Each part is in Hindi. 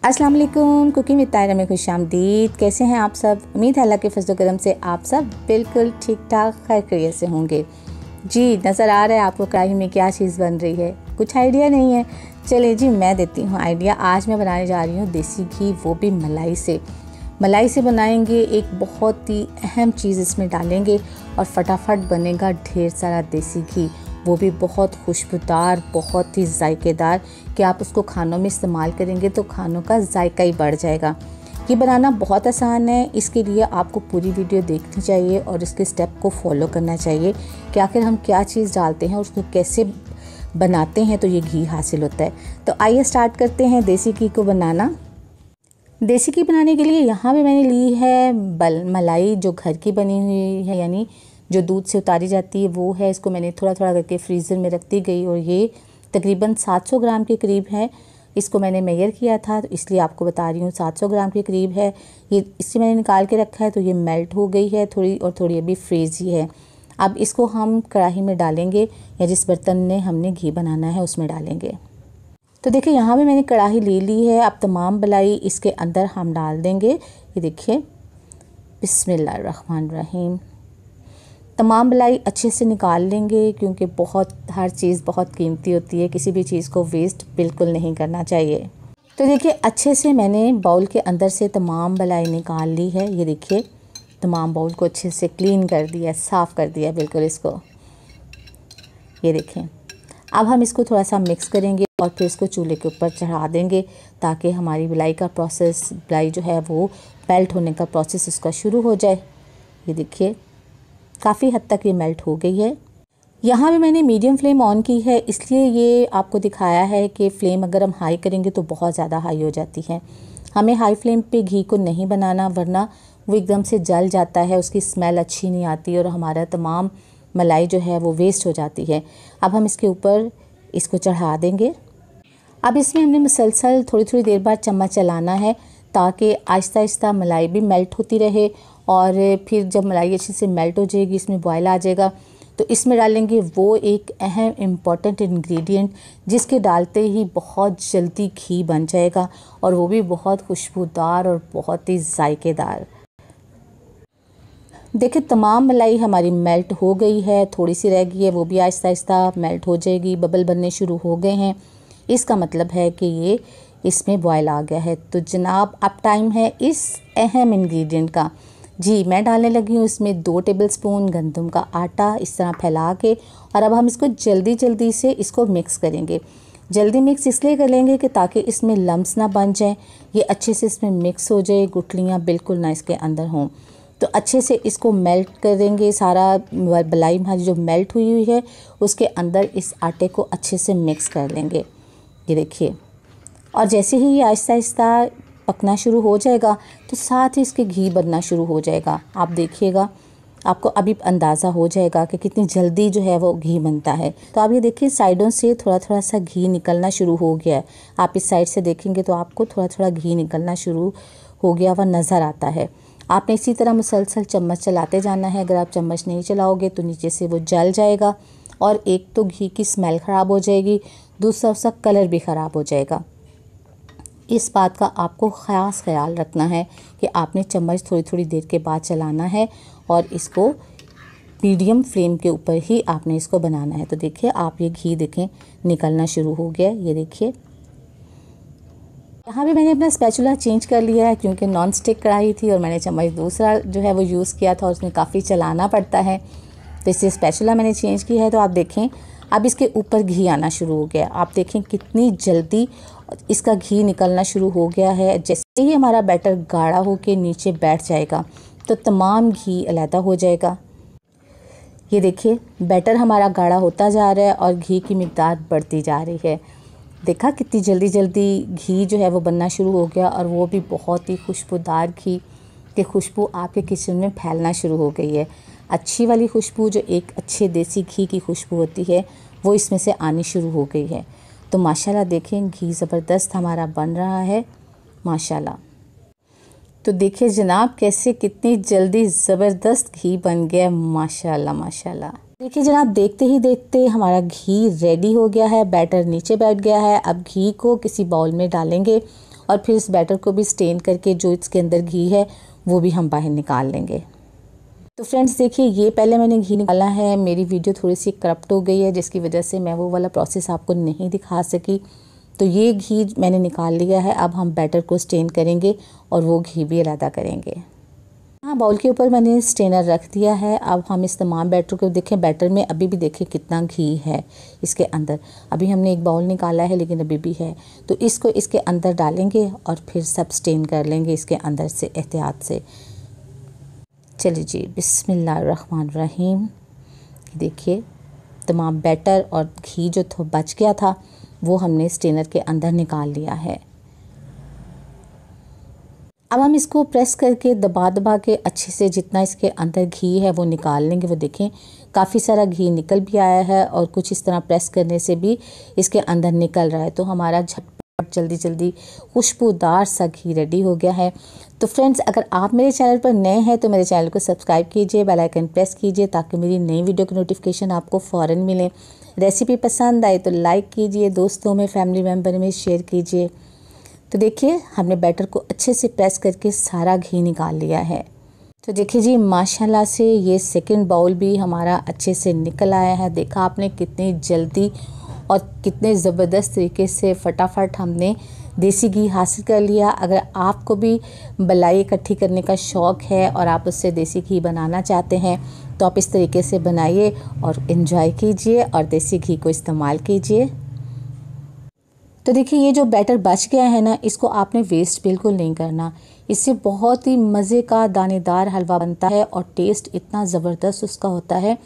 अस्सलाम वालेकुम। कुकिंग विद तायरा में खुशामदीद। कैसे हैं आप सब? उम्मीद है अल्लाह के फजल करम से आप सब बिल्कुल ठीक ठाक खैर खैरियत से होंगे। जी, नज़र आ रहा है आपको कढ़ाई में क्या चीज़ बन रही है? कुछ आइडिया नहीं है? चलिए जी, मैं देती हूँ आइडिया। आज मैं बनाने जा रही हूँ देसी घी, वो भी मलाई से। मलाई से बनाएंगे, एक बहुत ही अहम चीज़ इसमें डालेंगे और फटाफट बनेगा ढेर सारा देसी घी, वो भी बहुत खुशबूदार, बहुत ही जायकेदार कि आप उसको खानों में इस्तेमाल करेंगे तो खानों का जायका ही बढ़ जाएगा। ये बनाना बहुत आसान है। इसके लिए आपको पूरी वीडियो देखनी चाहिए और इसके स्टेप को फॉलो करना चाहिए कि आखिर हम क्या चीज़ डालते हैं और उसको कैसे बनाते हैं तो ये घी हासिल होता है। तो आइए स्टार्ट करते हैं देसी घी को बनाना। देसी घी बनाने के लिए यहाँ पे मैंने ली है मलाई, जो घर की बनी हुई है, यानी जो दूध से उतारी जाती है वो है। इसको मैंने थोड़ा थोड़ा करके फ्रीज़र में रख दी गई और ये तकरीबन 700 ग्राम के करीब है। इसको मैंने मेजर किया था तो इसलिए आपको बता रही हूँ 700 ग्राम के करीब है। ये इससे मैंने निकाल के रखा है तो ये मेल्ट हो गई है थोड़ी, और थोड़ी अभी फ्रीज़ ही है। अब इसको हम कढ़ाई में डालेंगे या जिस बर्तन में हमने घी बनाना है उसमें डालेंगे। तो देखिए यहाँ पे मैंने कढ़ाई ले ली है। अब तमाम मलाई इसके अंदर हम डाल देंगे। ये देखिए, बिस्मिल्लाहिर्रहमानिर्रहीम। तमाम मलाई अच्छे से निकाल लेंगे क्योंकि हर चीज़ बहुत कीमती होती है, किसी भी चीज़ को वेस्ट बिल्कुल नहीं करना चाहिए। तो देखिए अच्छे से मैंने बाउल के अंदर से तमाम मलाई निकाल ली है। ये देखिए, तमाम बाउल को अच्छे से क्लीन कर दिया, साफ़ कर दिया बिल्कुल इसको। ये देखें, अब हम इसको थोड़ा सा मिक्स करेंगे और फिर इसको चूल्हे के ऊपर चढ़ा देंगे ताकि हमारी मलाई जो है वो मेल्ट होने का प्रोसेस उसका शुरू हो जाए। ये देखिए, काफ़ी हद तक ये मेल्ट हो गई है। यहाँ भी मैंने मीडियम फ्लेम ऑन की है, इसलिए ये आपको दिखाया है कि फ्लेम अगर हम हाई करेंगे तो बहुत ज़्यादा हाई हो जाती है। हमें हाई फ्लेम पे घी को नहीं बनाना, वरना वो एकदम से जल जाता है, उसकी स्मेल अच्छी नहीं आती और हमारा तमाम मलाई जो है वो वेस्ट हो जाती है। अब हम इसके ऊपर इसको चढ़ा देंगे। अब इसमें हमने मुसलसल थोड़ी थोड़ी देर बाद चम्मच चलाना है ताकि आहिस्ता आहिस्ता मलाई भी मेल्ट होती रहे। और फिर जब मलाई अच्छे से मेल्ट हो जाएगी, इसमें बॉयल आ जाएगा, तो इसमें डालेंगे वो एक अहम इम्पॉर्टेंट इंग्रेडिएंट जिसके डालते ही बहुत जल्दी घी बन जाएगा और वो भी बहुत खुशबूदार और बहुत ही जायकेदार। देखिए तमाम मलाई हमारी मेल्ट हो गई है, थोड़ी सी रह गई है, वो भी आहिस्ता आहिस्ता मेल्ट हो जाएगी। बबल बनने शुरू हो गए हैं, इसका मतलब है कि ये इसमें बॉयल आ गया है। तो जनाब अब टाइम है इस अहम इंग्रेडिएंट का। जी, मैं डालने लगी हूँ इसमें 2 टेबलस्पून गंदम का आटा, इस तरह फैला के। और अब हम इसको जल्दी जल्दी से इसको मिक्स करेंगे। जल्दी मिक्स इसलिए कर लेंगे कि ताकि इसमें लम्स ना बन जाए, ये अच्छे से इसमें मिक्स हो जाए, गुठलियाँ बिल्कुल ना इसके अंदर हों। तो अच्छे से इसको मेल्ट करेंगे। सारा मलाई हमारी जो मेल्ट हुई हुई है उसके अंदर इस आटे को अच्छे से मिक्स कर लेंगे। ये देखिए, और जैसे ही ये आहिस्ता आहिस्ता पकना शुरू हो जाएगा तो साथ ही इसके घी बनना शुरू हो जाएगा। आप देखिएगा, आपको अभी अंदाज़ा हो जाएगा कि कितनी जल्दी जो है वो घी बनता है। तो आप ये देखिए, साइडों से थोड़ा थोड़ा सा घी निकलना शुरू हो गया है। आप इस साइड से देखेंगे तो आपको थोड़ा थोड़ा घी निकलना शुरू हो गया हुआ नज़र आता है। आपने इसी तरह मुसलसल चम्मच चलाते जाना है। अगर आप चम्मच नहीं चलाओगे तो नीचे से वो जल जाएगा और एक तो घी की स्मेल ख़राब हो जाएगी, दूसरा उसका कलर भी ख़राब हो जाएगा। इस बात का आपको ख़ास ख्याल रखना है कि आपने चम्मच थोड़ी थोड़ी देर के बाद चलाना है और इसको मीडियम फ्लेम के ऊपर ही आपने इसको बनाना है। तो देखिए, आप ये घी देखें निकलना शुरू हो गया। ये देखिए, यहाँ भी मैंने अपना स्पैचुला चेंज कर लिया है क्योंकि नॉन स्टिक कढ़ाई थी और मैंने चम्मच दूसरा जो है वो यूज़ किया था और उसमें काफ़ी चलाना पड़ता है, तो इससे स्पैचुला मैंने चेंज किया है। तो आप देखें, अब इसके ऊपर घी आना शुरू हो गया। आप देखें कितनी जल्दी इसका घी निकलना शुरू हो गया है। जैसे ही हमारा बैटर गाढ़ा होकर नीचे बैठ जाएगा तो तमाम घी अलहदा हो जाएगा। ये देखिए, बैटर हमारा गाढ़ा होता जा रहा है और घी की मिकदार बढ़ती जा रही है। देखा कितनी जल्दी जल्दी घी जो है वो बनना शुरू हो गया, और वो भी बहुत ही खुशबूदार घी की खुशबू आपके किचन में फैलना शुरू हो गई है। अच्छी वाली खुशबू, जो एक अच्छे देसी घी की खुशबू होती है, वो इसमें से आनी शुरू हो गई है। तो माशाल्लाह देखें, घी ज़बरदस्त हमारा बन रहा है माशाल्लाह। तो देखिए जनाब, कैसे कितनी जल्दी ज़बरदस्त घी बन गया माशाल्लाह माशाल्लाह। देखिए जनाब, देखते ही देखते हमारा घी रेडी हो गया है, बैटर नीचे बैठ गया है। अब घी को किसी बाउल में डालेंगे और फिर इस बैटर को भी स्टेन करके जो इसके अंदर घी है वो भी हम बाहर निकाल लेंगे। तो फ्रेंड्स देखिए, ये पहले मैंने घी निकाला है। मेरी वीडियो थोड़ी सी करप्ट हो गई है जिसकी वजह से मैं वो वाला प्रोसेस आपको नहीं दिखा सकी। तो ये घी मैंने निकाल लिया है। अब हम बैटर को स्टेन करेंगे और वो घी भी अलग करेंगे। हाँ, बाउल के ऊपर मैंने स्टेनर रख दिया है। अब हम इस तमाम बैटर को देखें, बैटर में अभी भी देखें कितना घी है इसके अंदर। अभी हमने एक बाउल निकाला है लेकिन अभी भी है। तो इसको इसके अंदर डालेंगे और फिर सब स्टेन कर लेंगे इसके अंदर से एहतियात से। चलिए जी, बिस्मिल्लाहिर्रहमानिर्रहीम। देखिए, तमाम बैटर और घी जो बच गया था वो हमने स्टेनर के अंदर निकाल लिया है। अब हम इसको प्रेस करके दबा दबा के अच्छे से जितना इसके अंदर घी है वो निकाल लेंगे। वो देखें काफ़ी सारा घी निकल भी आया है और कुछ इस तरह प्रेस करने से भी इसके अंदर निकल रहा है। तो हमारा झटपट जल्दी जल्दी खुशबूदार सा घी रेडी हो गया है। तो फ्रेंड्स, अगर आप मेरे चैनल पर नए हैं तो मेरे चैनल को सब्सक्राइब कीजिए, बेल आइकन प्रेस कीजिए ताकि मेरी नई वीडियो की नोटिफिकेशन आपको फ़ौरन मिले। रेसिपी पसंद आए तो लाइक कीजिए, दोस्तों में, फैमिली मेम्बर में शेयर कीजिए। तो देखिए, हमने बैटर को अच्छे से प्रेस करके सारा घी निकाल लिया है। तो देखिए जी, माशाल्लाह से ये सेकंड बाउल भी हमारा अच्छे से निकल आया है। देखा आपने कितनी जल्दी और कितने ज़बरदस्त तरीके से फटाफट हमने देसी घी हासिल कर लिया। अगर आपको भी मलाई इकट्ठी करने का शौक़ है और आप उससे देसी घी बनाना चाहते हैं तो आप इस तरीके से बनाइए और इन्जॉय कीजिए और देसी घी को इस्तेमाल कीजिए। तो देखिए, ये जो बैटर बच गया है ना, इसको आपने वेस्ट बिल्कुल नहीं करना। इससे बहुत ही मज़े का दानेदार हलवा बनता है और टेस्ट इतना ज़बरदस्त उसका होता है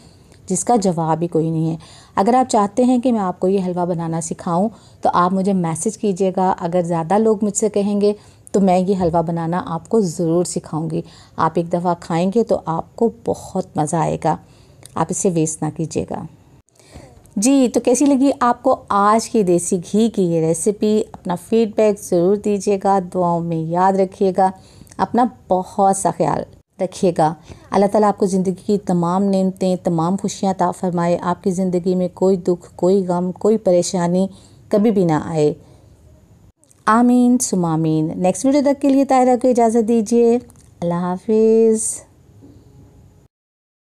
जिसका जवाब ही कोई नहीं है। अगर आप चाहते हैं कि मैं आपको ये हलवा बनाना सिखाऊं तो आप मुझे मैसेज कीजिएगा। अगर ज़्यादा लोग मुझसे कहेंगे तो मैं ये हलवा बनाना आपको ज़रूर सिखाऊंगी। आप एक दफ़ा खाएंगे तो आपको बहुत मज़ा आएगा। आप इसे वेस्ट ना कीजिएगा जी। तो कैसी लगी आपको आज की देसी घी की ये रेसिपी? अपना फीडबैक ज़रूर दीजिएगा। दुआओं में याद रखिएगा। अपना बहुत सा ख्याल रखिएगा। अल्लाह ताला आपको ज़िंदगी की तमाम नेमतें, तमाम खुशियाँ अता फरमाए। आपकी ज़िंदगी में कोई दुख, कोई गम, कोई परेशानी कभी भी ना आए। आमीन सुम आमीन। नेक्स्ट वीडियो तक के लिए तायरा को इजाज़त दीजिए। अल्लाह हाफिज़।